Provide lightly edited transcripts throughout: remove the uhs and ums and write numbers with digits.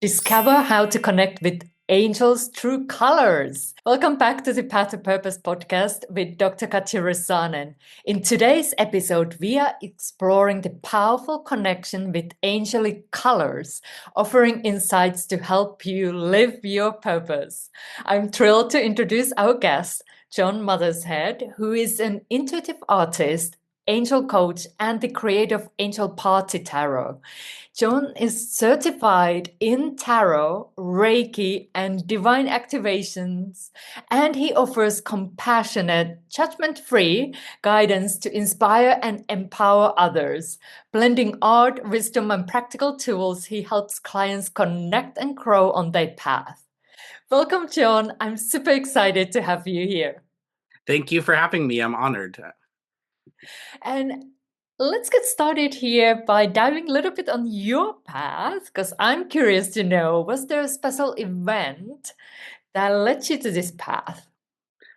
Discover how to connect with angels through colors. Welcome back to the Path to Purpose podcast with Dr. Katja Rusanen. In today's episode, we are exploring the powerful connection with angelic colors, offering insights to help you live your purpose. I'm thrilled to introduce our guest, John Mothershead, who is an intuitive artist, angel coach, and the creator of Angel Party Tarot. John is certified in tarot, Reiki, and divine activations, and he offers compassionate, judgment-free guidance to inspire and empower others. Blending art, wisdom, and practical tools, he helps clients connect and grow on their path. Welcome, John. I'm super excited to have you here. Thank you for having me. I'm honored. And let's get started here by diving a little bit on your path, because I'm curious to know, was there a special event that led you to this path?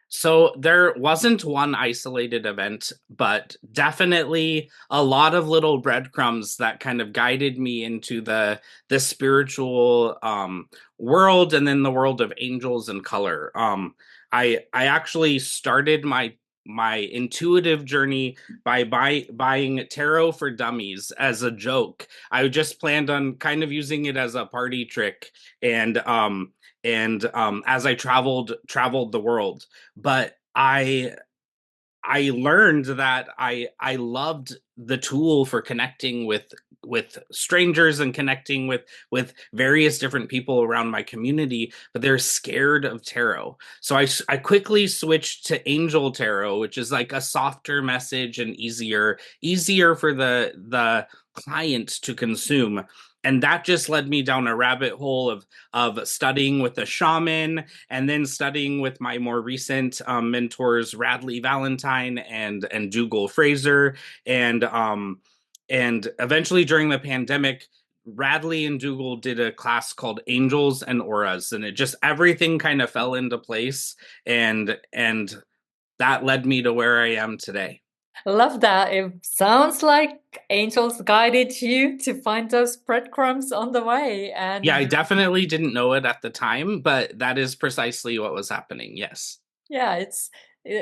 So there wasn't one isolated event, but definitely a lot of little breadcrumbs that kind of guided me into the spiritual world, and then the world of angels and color. I actually started my intuitive journey by buying tarot for dummies as a joke. I just planned on kind of using it as a party trick, and as I traveled the world. But I learned that I loved the tool for connecting with strangers and connecting with various different people around my community, but they're scared of tarot. So I quickly switched to angel tarot, which is like a softer message and easier for the client to consume. And that just led me down a rabbit hole of studying with a shaman, and then studying with my more recent mentors, Radley Valentine and Dougal Fraser, and eventually during the pandemic, Radley and Dougal did a class called Angels and Auras, and it just everything kind of fell into place, and that led me to where I am today. Love that. It sounds like angels guided you to find those breadcrumbs on the way. Yeah, And I definitely didn't know it at the time, but that is precisely what was happening. Yes. yeah,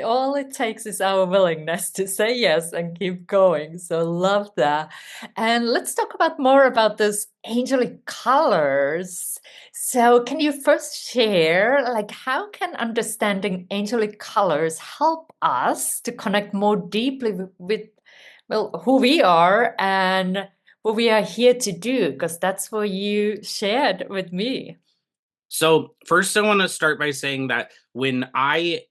all it takes is our willingness to say yes and keep going. So love that. And let's talk about more about this angelic colors. So can you first share, like, how can understanding angelic colors help us to connect more deeply with well, who we are and what we are here to do? Because that's what you shared with me. So first, I want to start by saying that when I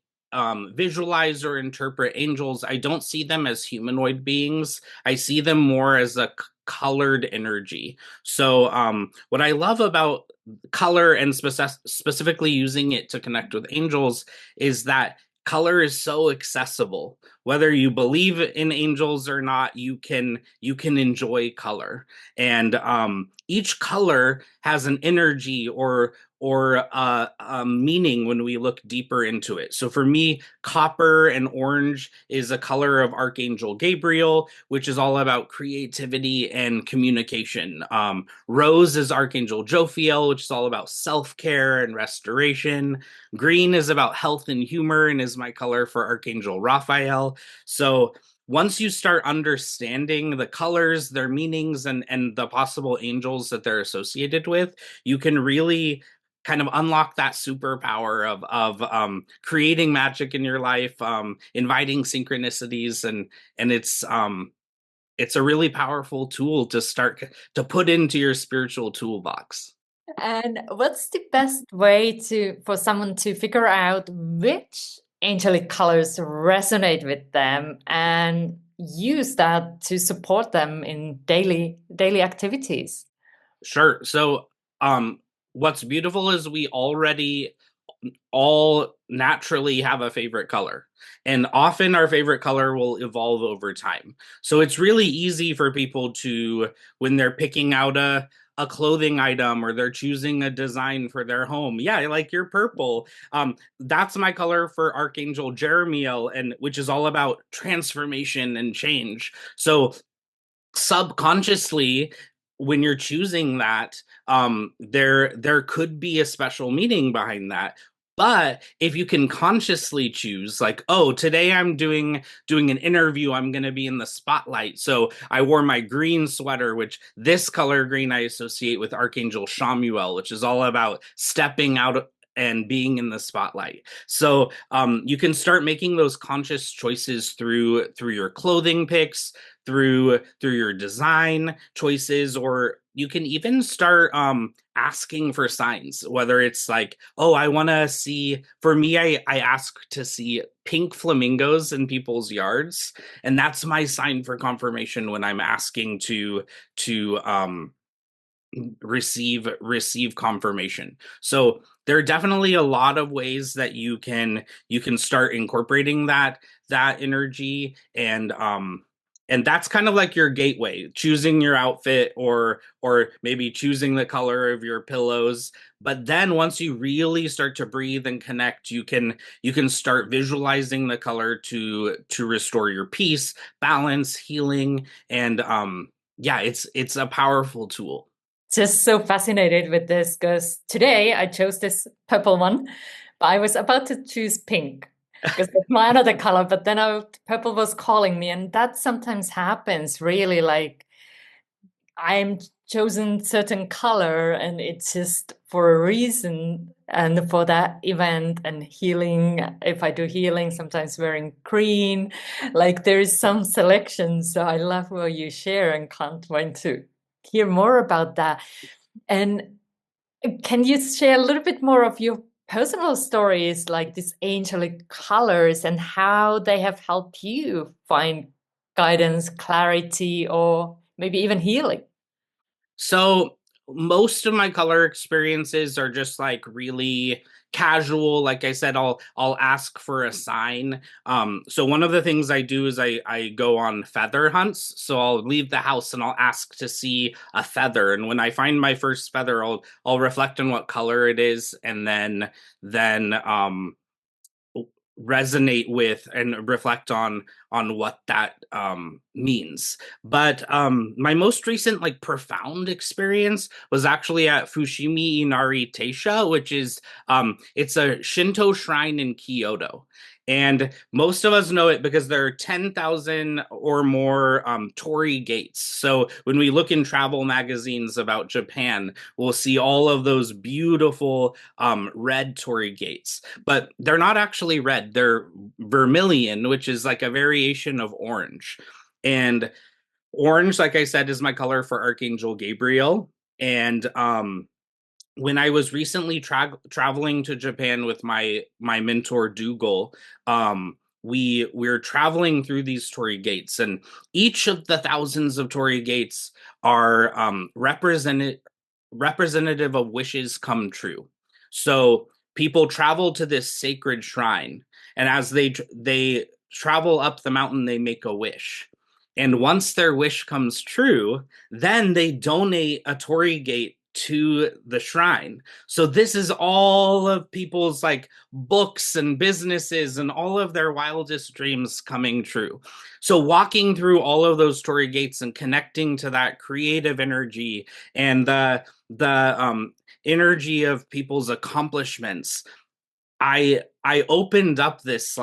visualize or interpret angels, I don't see them as humanoid beings. I see them more as a colored energy. So what I love about color, and specifically using it to connect with angels, is that color is so accessible. Whether you believe in angels or not, you can enjoy color, and each color has an energy or a meaning when we look deeper into it. So for me, copper and orange is a color of Archangel Gabriel, which is all about creativity and communication. Rose is Archangel Jophiel, which is all about self-care and restoration. Green is about health and humor and is my color for Archangel Raphael. So once you start understanding the colors, their meanings, and the possible angels that they're associated with, you can really kind of unlock that superpower of creating magic in your life, inviting synchronicities, and it's a really powerful tool to start to put into your spiritual toolbox. And what's the best way for someone to figure out which angelic colors resonate with them and use that to support them in daily activities? Sure. So what's beautiful is we already all naturally have a favorite color. And often our favorite color will evolve over time. So it's really easy for people to, when they're picking out a clothing item or they're choosing a design for their home. Yeah, I like your purple. That's my color for Archangel Jeremiel, and which is all about transformation and change. So subconsciously, when you're choosing that, there could be a special meaning behind that. But if you can consciously choose, like, oh, today I'm doing an interview, I'm going to be in the spotlight. So I wore my green sweater, which this color green I associate with Archangel Shamuel, which is all about stepping out and being in the spotlight. So you can start making those conscious choices through your clothing picks, through your design choices, or you can even start asking for signs, whether it's like, oh, I want to see, for me, I ask to see pink flamingos in people's yards, and that's my sign for confirmation when I'm asking to receive confirmation. So there are definitely a lot of ways that you can start incorporating that energy, and that's kind of like your gateway, choosing your outfit, or maybe choosing the color of your pillows. But then once you really start to breathe and connect, you can start visualizing the color to restore your peace, balance, healing, and yeah, it's a powerful tool. Just so fascinated with this because today I chose this purple one, but I was about to choose pink because that's my another color, but then purple was calling me, and that sometimes happens really. Like I'm chosen certain color and it's just for a reason and for that event and healing. If I do healing, sometimes wearing green, like there is some selection. So I love what you share and can't wait to hear more about that. And can you share a little bit more of your personal stories, like these angelic colors and how they have helped you find guidance, clarity, or maybe even healing? So most of my color experiences are just like really casual. Like I said, I'll ask for a sign. So one of the things I do is I go on feather hunts. So I'll leave the house and I'll ask to see a feather. And when I find my first feather, I'll reflect on what color it is, and then resonate with and reflect on what that means. But my most recent like profound experience was actually at Fushimi Inari Teisha, which is it's a Shinto shrine in Kyoto. And most of us know it because there are 10,000 or more torii gates. So when we look in travel magazines about Japan, we'll see all of those beautiful red torii gates, but they're not actually red. They're vermilion, which is like a variation of orange. And orange, like I said, is my color for Archangel Gabriel. And when I was recently traveling to Japan with my mentor Dougal, we're traveling through these torii gates, and each of the thousands of torii gates are representative of wishes come true. So people travel to this sacred shrine, and as they travel up the mountain, they make a wish. And once their wish comes true, then they donate a torii gate to the shrine. So this is all of people's like books and businesses and all of their wildest dreams coming true. So walking through all of those torii gates and connecting to that creative energy and the energy of people's accomplishments, I opened up this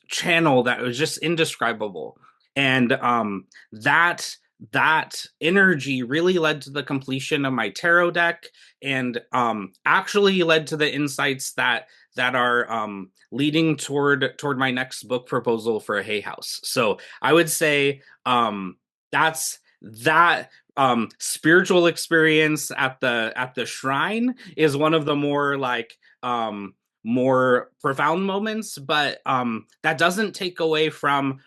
channel that was just indescribable. And that energy really led to the completion of my tarot deck, and actually led to the insights that are leading toward my next book proposal for a Hay House. So I would say that's that spiritual experience at the shrine is one of the more like more profound moments, but that doesn't take away from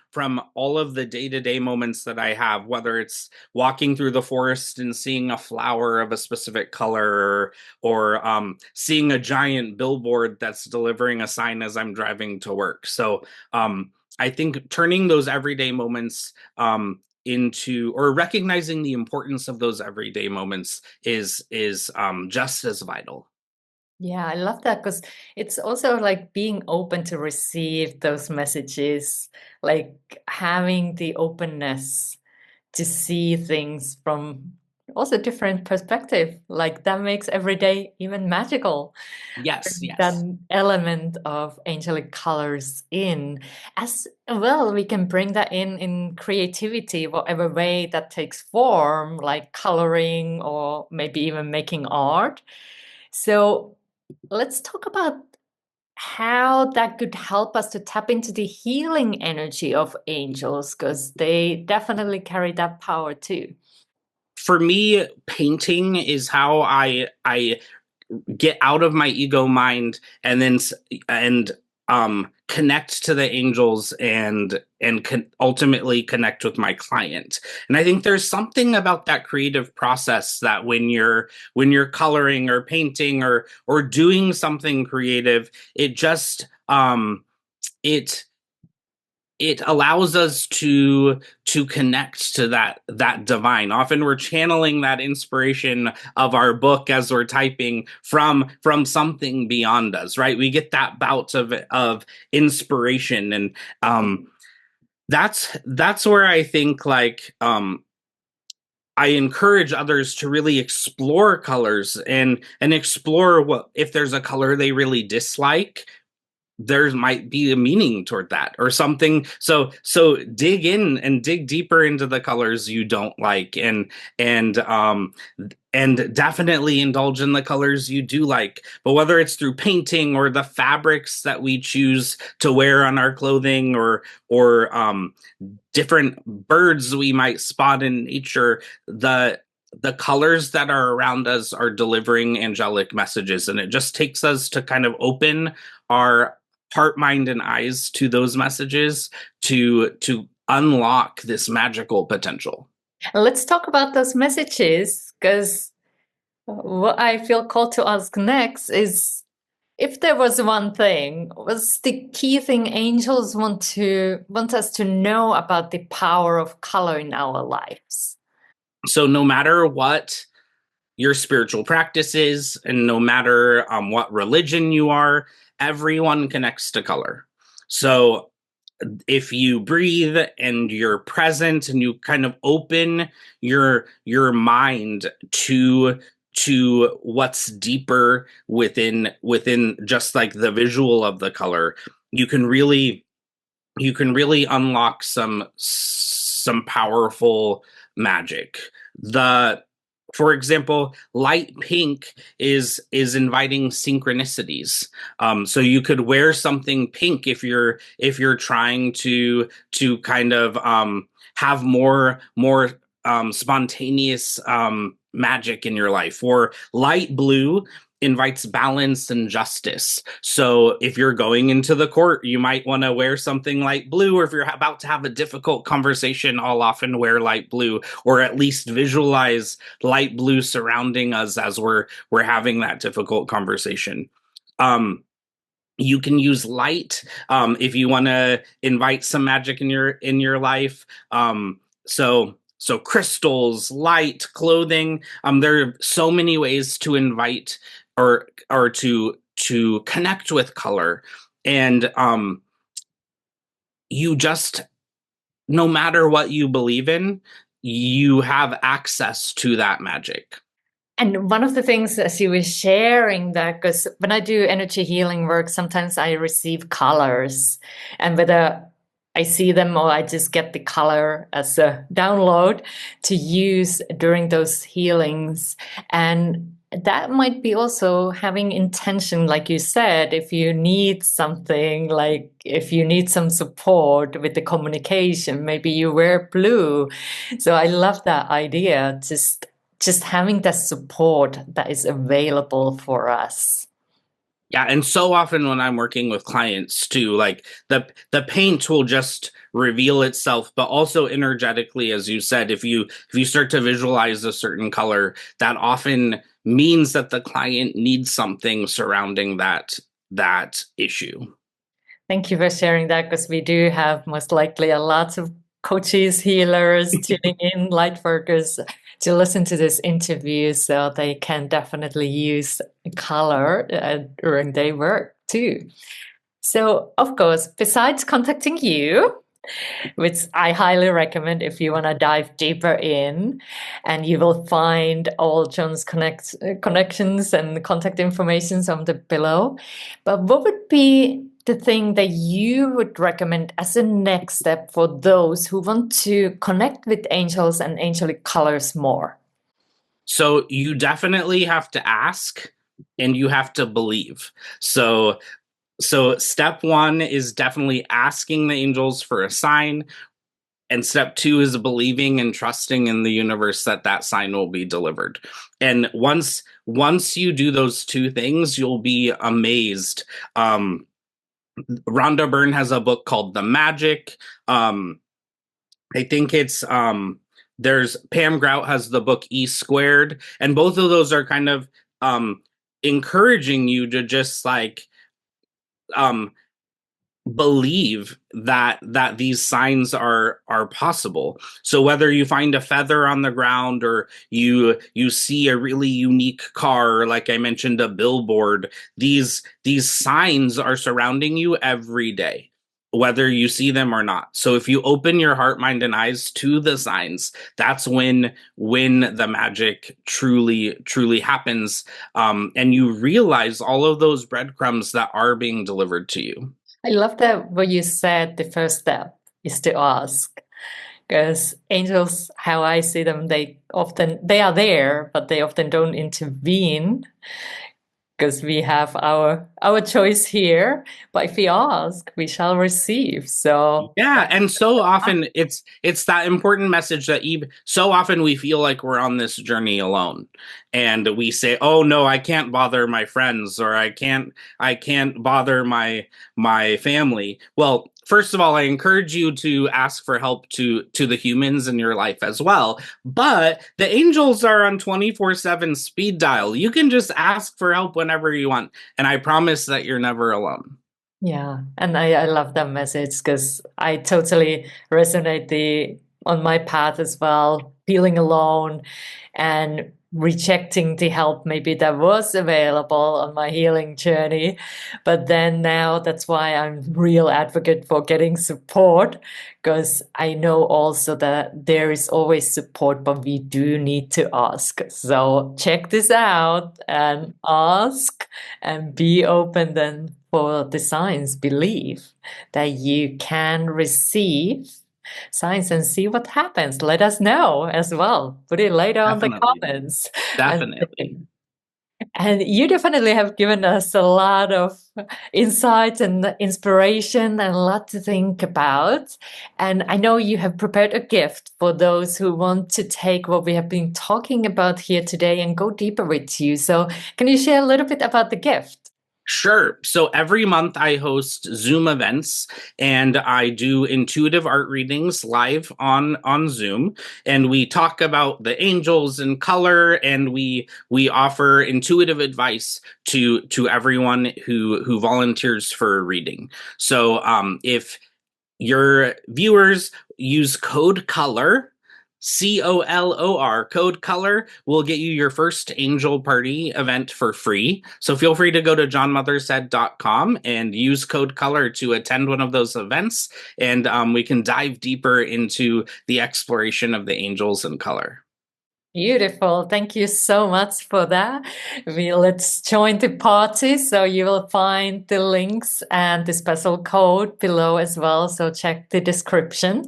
all of the day-to-day moments that I have, whether it's walking through the forest and seeing a flower of a specific color, or seeing a giant billboard that's delivering a sign as I'm driving to work. So I think turning those everyday moments into, or recognizing the importance of those everyday moments is just as vital. Yeah, I love that because it's also like being open to receive those messages, like having the openness to see things from Also different perspective. Like that makes every day even magical. Yes, That yes. element of angelic colors in as well. We can bring that in creativity, whatever way that takes form, like coloring or maybe even making art. So let's talk about how that could help us to tap into the healing energy of angels, because they definitely carry that power too. For me, painting is how I get out of my ego mind and then and connect to the angels and ultimately connect with my client. And I think there's something about that creative process that when you're coloring or painting or doing something creative, it just it it allows us to connect to that divine. Often we're channeling that inspiration of our book as we're typing from something beyond us, right? We get that bout of inspiration, and that's where I think, like, I encourage others to really explore colors and explore what if there's a color they really dislike. There might be a meaning toward that or something. So dig in and dig deeper into the colors you don't like, and definitely indulge in the colors you do like. But whether it's through painting or the fabrics that we choose to wear on our clothing, or different birds we might spot in nature, the colors that are around us are delivering angelic messages, and it just takes us to kind of open our heart, mind, and eyes to those messages to unlock this magical potential. Let's talk about those messages, because what I feel called to ask next is if there was one thing, what's the key thing angels want us to know about the power of color in our lives? So no matter what your spiritual practice is, and no matter what religion you are, everyone connects to color. So if you breathe and you're present and you kind of open your mind to what's deeper within just like the visual of the color, you can really unlock some powerful magic. The For example, light pink is inviting synchronicities. So you could wear something pink if you're trying to kind of have more spontaneous magic in your life. Or light blue invites balance and justice. So if you're going into the court, you might want to wear something light blue, or if you're about to have a difficult conversation, I'll often wear light blue, or at least visualize light blue surrounding us as we're having that difficult conversation. You can use light if you want to invite some magic in your life. So crystals, light, clothing. There are so many ways to invite or to connect with color, and you just, no matter what you believe in, you have access to that magic. And one of the things, as you were sharing that, because when I do energy healing work, sometimes I receive colors, and whether I see them or I just get the color as a download to use during those healings. And that might be also having intention, like you said, if you need something, like if you need some support with the communication, maybe you wear blue. So I love that idea. Just having that support that is available for us. Yeah, and so often when I'm working with clients too, like the paint will just reveal itself, but also energetically, as you said, if you start to visualize a certain color, that often means that the client needs something surrounding that issue. Thank you for sharing that, because we do have most likely a lot of coaches, healers tuning in, light workers to listen to this interview, so they can definitely use color during their work too. So, of course, besides contacting you, which I highly recommend if you want to dive deeper in. And you will find all John's connections and contact information on the below. But what would be the thing that you would recommend as a next step for those who want to connect with angels and angelic colors more? So you definitely have to ask and you have to believe. So step one is definitely asking the angels for a sign. And step two is believing and trusting in the universe that that sign will be delivered. And once you do those two things, you'll be amazed. Rhonda Byrne has a book called The Magic. I think it's there's Pam Grout has the book E Squared, and both of those are kind of encouraging you to just like um believe that these signs are possible. So whether you find a feather on the ground or you see a really unique car, or like I mentioned, a billboard, these signs are surrounding you every day, whether you see them or not. So if you open your heart, mind, and eyes to the signs, that's when the magic truly happens, and you realize all of those breadcrumbs that are being delivered to you. I love that what you said, the first step is to ask. Because angels, how I see them, they are there, but they often don't intervene because we have our choice here. But if we ask, we shall receive. So Yeah, and so often it's that important message that even so often we feel like we're on this journey alone, and we say, "Oh no, I can't bother my friends, or I can't bother my family." Well, first of all, I encourage you to ask for help to the humans in your life as well. But the angels are on 24/7 speed dial. You can just ask for help whenever you want, and I promise that you're never alone. yeah, and I love that message because I totally resonate on my path as well, feeling alone and rejecting the help maybe that was available on my healing journey. But then now that's why I'm real advocate for getting support, because I know also that there is always support, but we do need to ask. So check this out and ask and be open then for the signs. Believe that you can receive signs and see what happens. Let us know as well. Put it later on the Definitely. comments. Definitely. And you definitely have given us a lot of insights and inspiration and a lot to think about. And I know you have prepared a gift for those who want to take what we have been talking about here today and go deeper with you. So can you share a little bit about the gift? Sure. So every month I host Zoom events and I do intuitive art readings live on Zoom, and we talk about the angels and color, and we offer intuitive advice to everyone who volunteers for a reading. So if your viewers use code color, COLOR, code color, will get you your first angel party event for free. So feel free to go to johnmothershead.com and use code color to attend one of those events. And we can dive deeper into the exploration of the angels and color. Beautiful. Thank you so much for that. Let's join the party. So you will find the links and the special code below as well. So check the description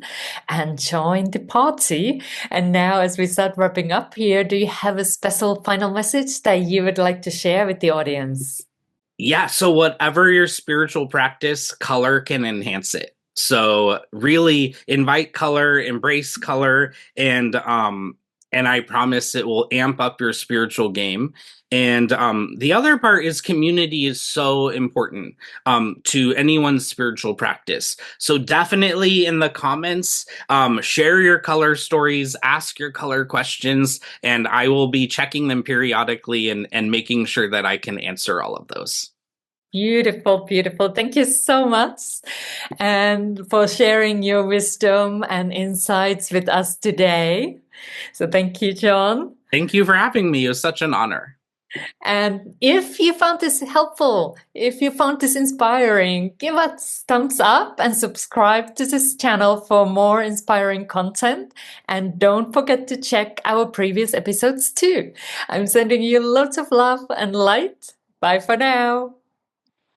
and join the party. And now, as we start wrapping up here, do you have a special final message that you would like to share with the audience? Yeah, so whatever your spiritual practice, color can enhance it. So really invite color, embrace color, and I promise it will amp up your spiritual game. And the other part is community is so important to anyone's spiritual practice. So definitely in the comments, share your color stories, ask your color questions, and I will be checking them periodically and making sure that I can answer all of those. Beautiful, beautiful. Thank you so much and for sharing your wisdom and insights with us today. So thank you, John. Thank you for having me. It was such an honor. And if you found this helpful, if you found this inspiring, give us thumbs up and subscribe to this channel for more inspiring content. And don't forget to check our previous episodes too. I'm sending you lots of love and light. Bye for now.